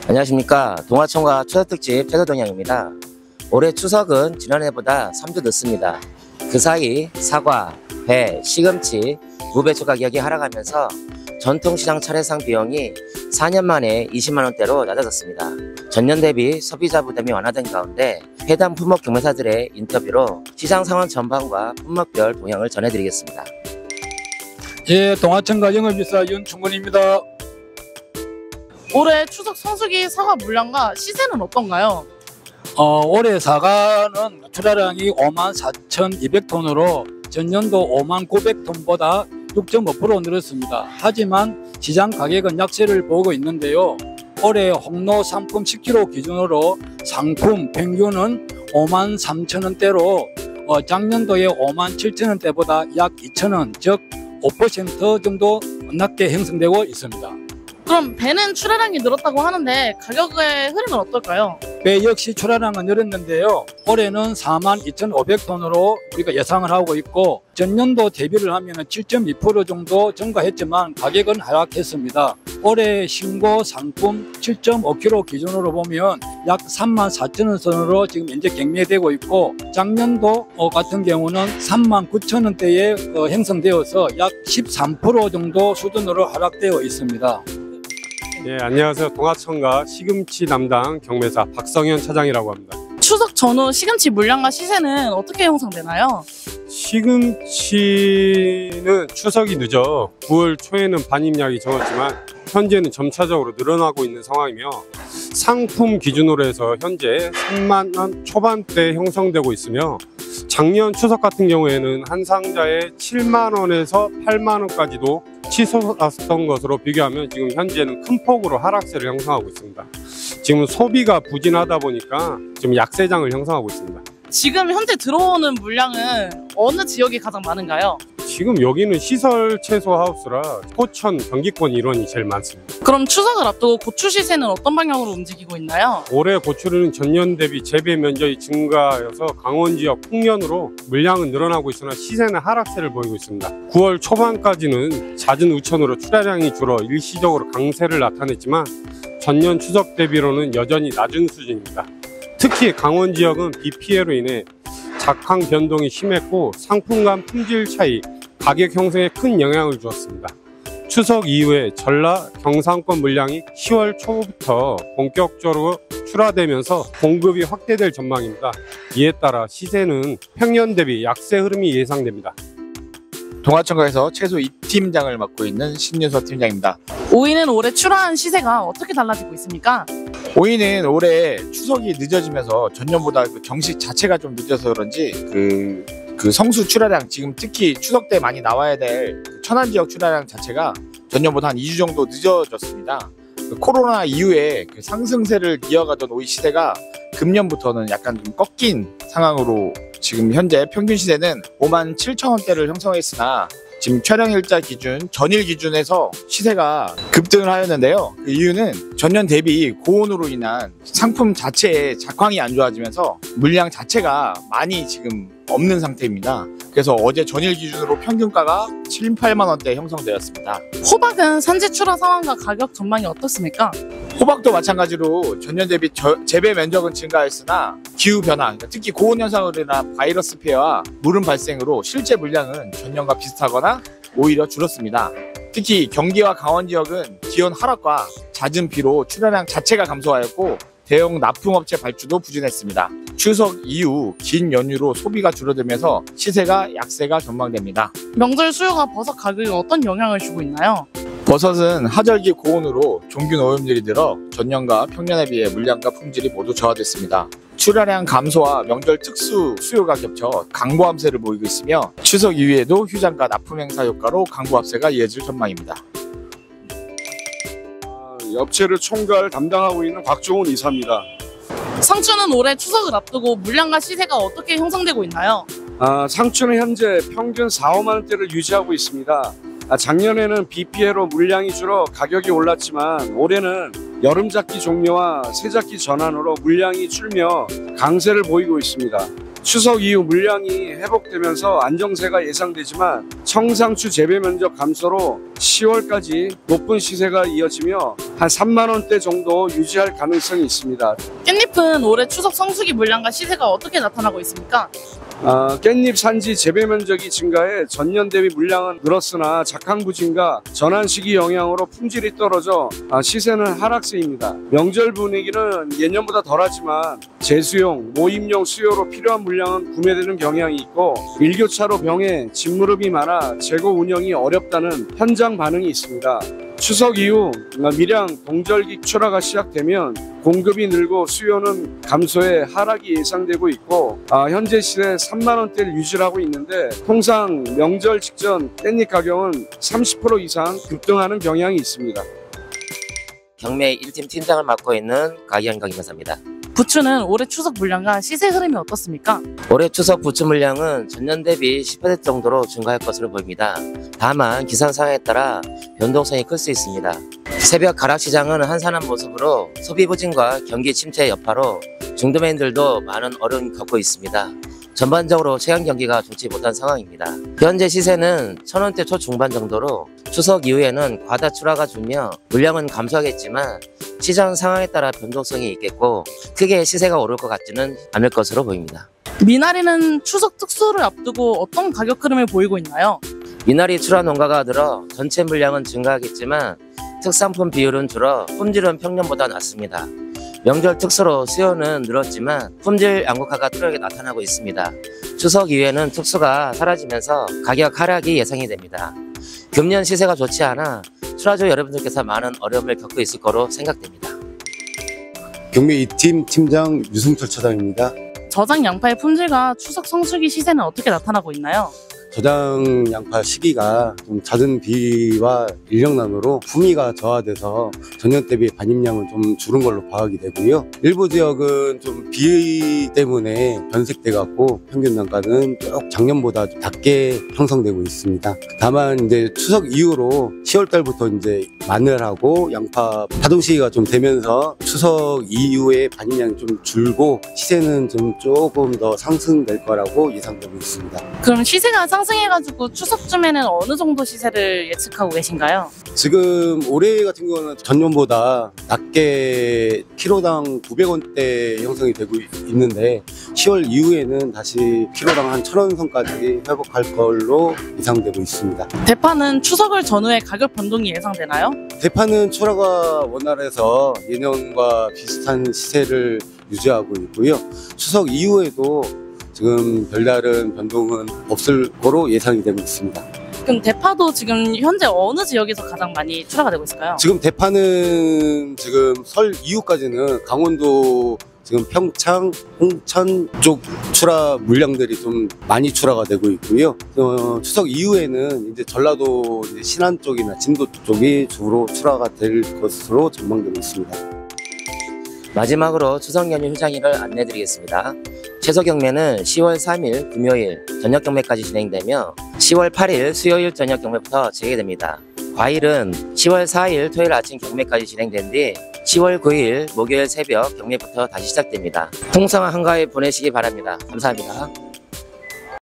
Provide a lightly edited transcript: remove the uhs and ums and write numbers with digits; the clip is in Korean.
안녕하십니까. 동아청과 추석특집 최서동양입니다. 올해 추석은 지난해보다 3주 늦습니다. 그 사이 사과, 배, 시금치, 무배추 가격이 하락하면서 전통시장 차례상 비용이 4년 만에 20만 원대로 낮아졌습니다. 전년 대비 소비자 부담이 완화된 가운데 해당 품목 경매사들의 인터뷰로 시장 상황 전반과 품목별 동향을 전해드리겠습니다. 예, 동아청과 영업이사 윤충근입니다. 올해 추석 성수기 사과 물량과 시세는 어떤가요? 올해 사과는 출하량이 54,200톤으로 전년도 59,900톤보다 6.5% 늘었습니다. 하지만 시장 가격은 약세를 보이고 있는데요. 올해 홍로 상품 10kg 기준으로 상품 평균은 53,000원대로 작년도에 57,000원대보다 약 2,000원, 즉 5% 정도 낮게 형성되고 있습니다. 그럼 배는 출하량이 늘었다고 하는데 가격의 흐름은 어떨까요? 배 역시 출하량은 늘었는데요. 올해는 42,500톤으로 우리가 예상을 하고 있고 전년도 대비를 하면 7.2% 정도 증가했지만 가격은 하락했습니다. 올해 신고 상품 7.5kg 기준으로 보면 약 34,000원 선으로 지금 현재 경매되고 있고 작년도 같은 경우는 39,000원대에 형성되어서 약 13% 정도 수준으로 하락되어 있습니다. 예, 안녕하세요. 동아청과 시금치 담당 경매사 박성현 차장이라고 합니다. 추석 전후 시금치 물량과 시세는 어떻게 형성되나요? 시금치는 추석이 늦어 9월 초에는 반입량이 적었지만 현재는 점차적으로 늘어나고 있는 상황이며 상품 기준으로 해서 현재 3만 원 초반대 형성되고 있으며 작년 추석 같은 경우에는 한 상자에 7만 원에서 8만 원까지도 치솟았던 것으로 비교하면 지금 현재는 큰 폭으로 하락세를 형성하고 있습니다. 지금 소비가 부진하다 보니까 지금 약세장을 형성하고 있습니다. 지금 현재 들어오는 물량은 어느 지역이 가장 많은가요? 지금 여기는 시설 채소 하우스라 포천, 경기권 일원이 제일 많습니다. 그럼 추석을 앞두고 고추 시세는 어떤 방향으로 움직이고 있나요? 올해 고추는 전년 대비 재배 면적이 증가하여서 강원 지역 풍년으로 물량은 늘어나고 있으나 시세는 하락세를 보이고 있습니다. 9월 초반까지는 잦은 우천으로 출하량이 줄어 일시적으로 강세를 나타냈지만 전년 추석 대비로는 여전히 낮은 수준입니다. 특히 강원 지역은 비 피해로 인해 작황 변동이 심했고 상품 간 품질 차이, 가격 형성에 큰 영향을 주었습니다. 추석 이후에 전라, 경상권 물량이 10월 초부터 본격적으로 출하되면서 공급이 확대될 전망입니다. 이에 따라 시세는 평년 대비 약세 흐름이 예상됩니다. 동아청과에서 채소 2팀장을 맡고 있는 신윤서 팀장입니다. 오이는 올해 출하한 시세가 어떻게 달라지고 있습니까? 오이는 올해 추석이 늦어지면서 전년보다 그 경식 자체가 좀 늦어서 그런지 그 성수 출하량, 지금 특히 추석 때 많이 나와야 될 천안 지역 출하량 자체가 전년보다 한 2주 정도 늦어졌습니다. 코로나 이후에 그 상승세를 이어가던 오이 시세가 금년부터는 약간 좀 꺾인 상황으로 지금 현재 평균 시세는 57,000원대를 형성했으나 지금 촬영일자 기준, 전일 기준에서 시세가 급등을 하였는데요. 그 이유는 전년 대비 고온으로 인한 상품 자체의 작황이 안 좋아지면서 물량 자체가 많이 지금 없는 상태입니다. 그래서 어제 전일 기준으로 평균가가 7, 8만 원대 형성되었습니다. 호박은 산지 출하 상황과 가격 전망이 어떻습니까? 호박도 마찬가지로 전년 대비 재배 면적은 증가했으나 기후 변화, 그러니까 특히 고온 현상으로 인한 바이러스 피해와 물음 발생으로 실제 물량은 전년과 비슷하거나 오히려 줄었습니다. 특히 경기와 강원 지역은 기온 하락과 잦은 비로 출하량 자체가 감소하였고 대형 납품업체 발주도 부진했습니다. 추석 이후 긴 연휴로 소비가 줄어들면서 시세가 약세가 전망됩니다. 명절 수요가 버섯 가격에 어떤 영향을 주고 있나요? 버섯은 하절기 고온으로 종균 오염들이 늘어 전년과 평년에 비해 물량과 품질이 모두 저하됐습니다. 출하량 감소와 명절 특수 수요가 겹쳐 강보 함세를 보이고 있으며 추석 이후에도 휴장과 납품 행사 효과로 강보 합세가 이어질 전망입니다. 업체를 총괄 담당하고 있는 곽종훈 이사입니다. 상추는 올해 추석을 앞두고 물량과 시세가 어떻게 형성되고 있나요? 상추는 현재 평균 4, 5만 원대를 유지하고 있습니다. 작년에는 비 피해로 물량이 줄어 가격이 올랐지만 올해는 여름작기 종료와 새작기 전환으로 물량이 줄며 강세를 보이고 있습니다. 추석 이후 물량이 회복되면서 안정세가 예상되지만 청상추 재배 면적 감소로 10월까지 높은 시세가 이어지며 한 3만 원대 정도 유지할 가능성이 있습니다. 깻잎은 올해 추석 성수기 물량과 시세가 어떻게 나타나고 있습니까? 깻잎 산지 재배 면적이 증가해 전년 대비 물량은 늘었으나 작황부진과 전환 시기 영향으로 품질이 떨어져 시세는 하락세입니다. 명절 분위기는 예년보다 덜하지만 제수용, 모임용 수요로 필요한 물량은 구매되는 경향이 있고 일교차로 병에 짓무름이 많아 재고 운영이 어렵다는 현장 반응이 있습니다. 추석 이후 밀양 동절기 출하가 시작되면 공급이 늘고 수요는 감소해 하락이 예상되고 있고 현재 시세 3만 원대를 유지하고 있는데 통상 명절 직전 깻잎 가격은 30% 이상 급등하는 경향이 있습니다. 경매 1팀 팀장을 맡고 있는 가기현 경영사입니다. 부추는 올해 추석 물량과 시세 흐름이 어떻습니까? 올해 추석 부추 물량은 전년 대비 10% 정도로 증가할 것으로 보입니다. 다만 기상 상황에 따라 변동성이 클 수 있습니다. 새벽 가락시장은 한산한 모습으로 소비 부진과 경기 침체 여파로 중도매인들도 많은 어려움을 겪고 있습니다. 전반적으로 최근 경기가 좋지 못한 상황입니다. 현재 시세는 1,000원대 초중반 정도로 추석 이후에는 과다 출하가 줄며 물량은 감소하겠지만 시장 상황에 따라 변동성이 있겠고 크게 시세가 오를 것 같지는 않을 것으로 보입니다. 미나리는 추석 특수를 앞두고 어떤 가격 흐름을 보이고 있나요? 미나리 출하 농가가 늘어 전체 물량은 증가하겠지만 특산품 비율은 줄어 품질은 평년보다 낮습니다. 명절 특수로 수요는 늘었지만 품질 양극화가 뚜렷하게 나타나고 있습니다. 추석 이후에는 특수가 사라지면서 가격 하락이 예상이 됩니다. 금년 시세가 좋지 않아 출하주 여러분들께서 많은 어려움을 겪고 있을 거로 생각됩니다. 경매 2팀 팀장 유승철 차장입니다. 저장 양파의 품질과 추석 성수기 시세는 어떻게 나타나고 있나요? 저장 양파 시기가 좀 잦은 비와 인력난으로 품위가 저하돼서 전년 대비 반입량은 좀 줄은 걸로 파악이 되고요. 일부 지역은 좀 비 때문에 변색돼 갖고 평균 단가는 쭉 작년보다 낮게 형성되고 있습니다. 다만 이제 추석 이후로 10월 달부터 이제 마늘하고 양파 파동 시기가 좀 되면서 추석 이후에 반입량이 좀 줄고 시세는 좀 조금 더 상승될 거라고 예상되고 있습니다. 그럼 시세가 상승해가지고 추석쯤에는 어느 정도 시세를 예측하고 계신가요? 지금 올해 같은 경우는 전년보다 낮게 키로당 900원대 형성이 되고 있는데 10월 이후에는 다시 키로당 한 1,000원 선까지 회복할 걸로 예상되고 있습니다. 대파는 추석을 전후에 가격 변동이 예상되나요? 대파는 출하가 원활해서 예년과 비슷한 시세를 유지하고 있고요. 추석 이후에도 지금 별다른 변동은 없을 거로 예상이 되고 있습니다. 그럼 대파도 지금 현재 어느 지역에서 가장 많이 출하가 되고 있을까요? 지금 대파는 지금 설 이후까지는 강원도 지금 평창, 홍천 쪽 출하 물량들이 좀 많이 출하가 되고 있고요. 추석 이후에는 이제 전라도 이제 신안 쪽이나 진도 쪽이 주로 출하가 될 것으로 전망되고 있습니다. 마지막으로 추석 연휴 휴장일을 안내드리겠습니다. 최소 경매는 10월 3일 금요일 저녁 경매까지 진행되며 10월 8일 수요일 저녁 경매부터 재개됩니다. 과일은 10월 4일 토요일 아침 경매까지 진행된 뒤 10월 9일 목요일 새벽 경매부터 다시 시작됩니다. 풍성한 한가위 보내시기 바랍니다. 감사합니다.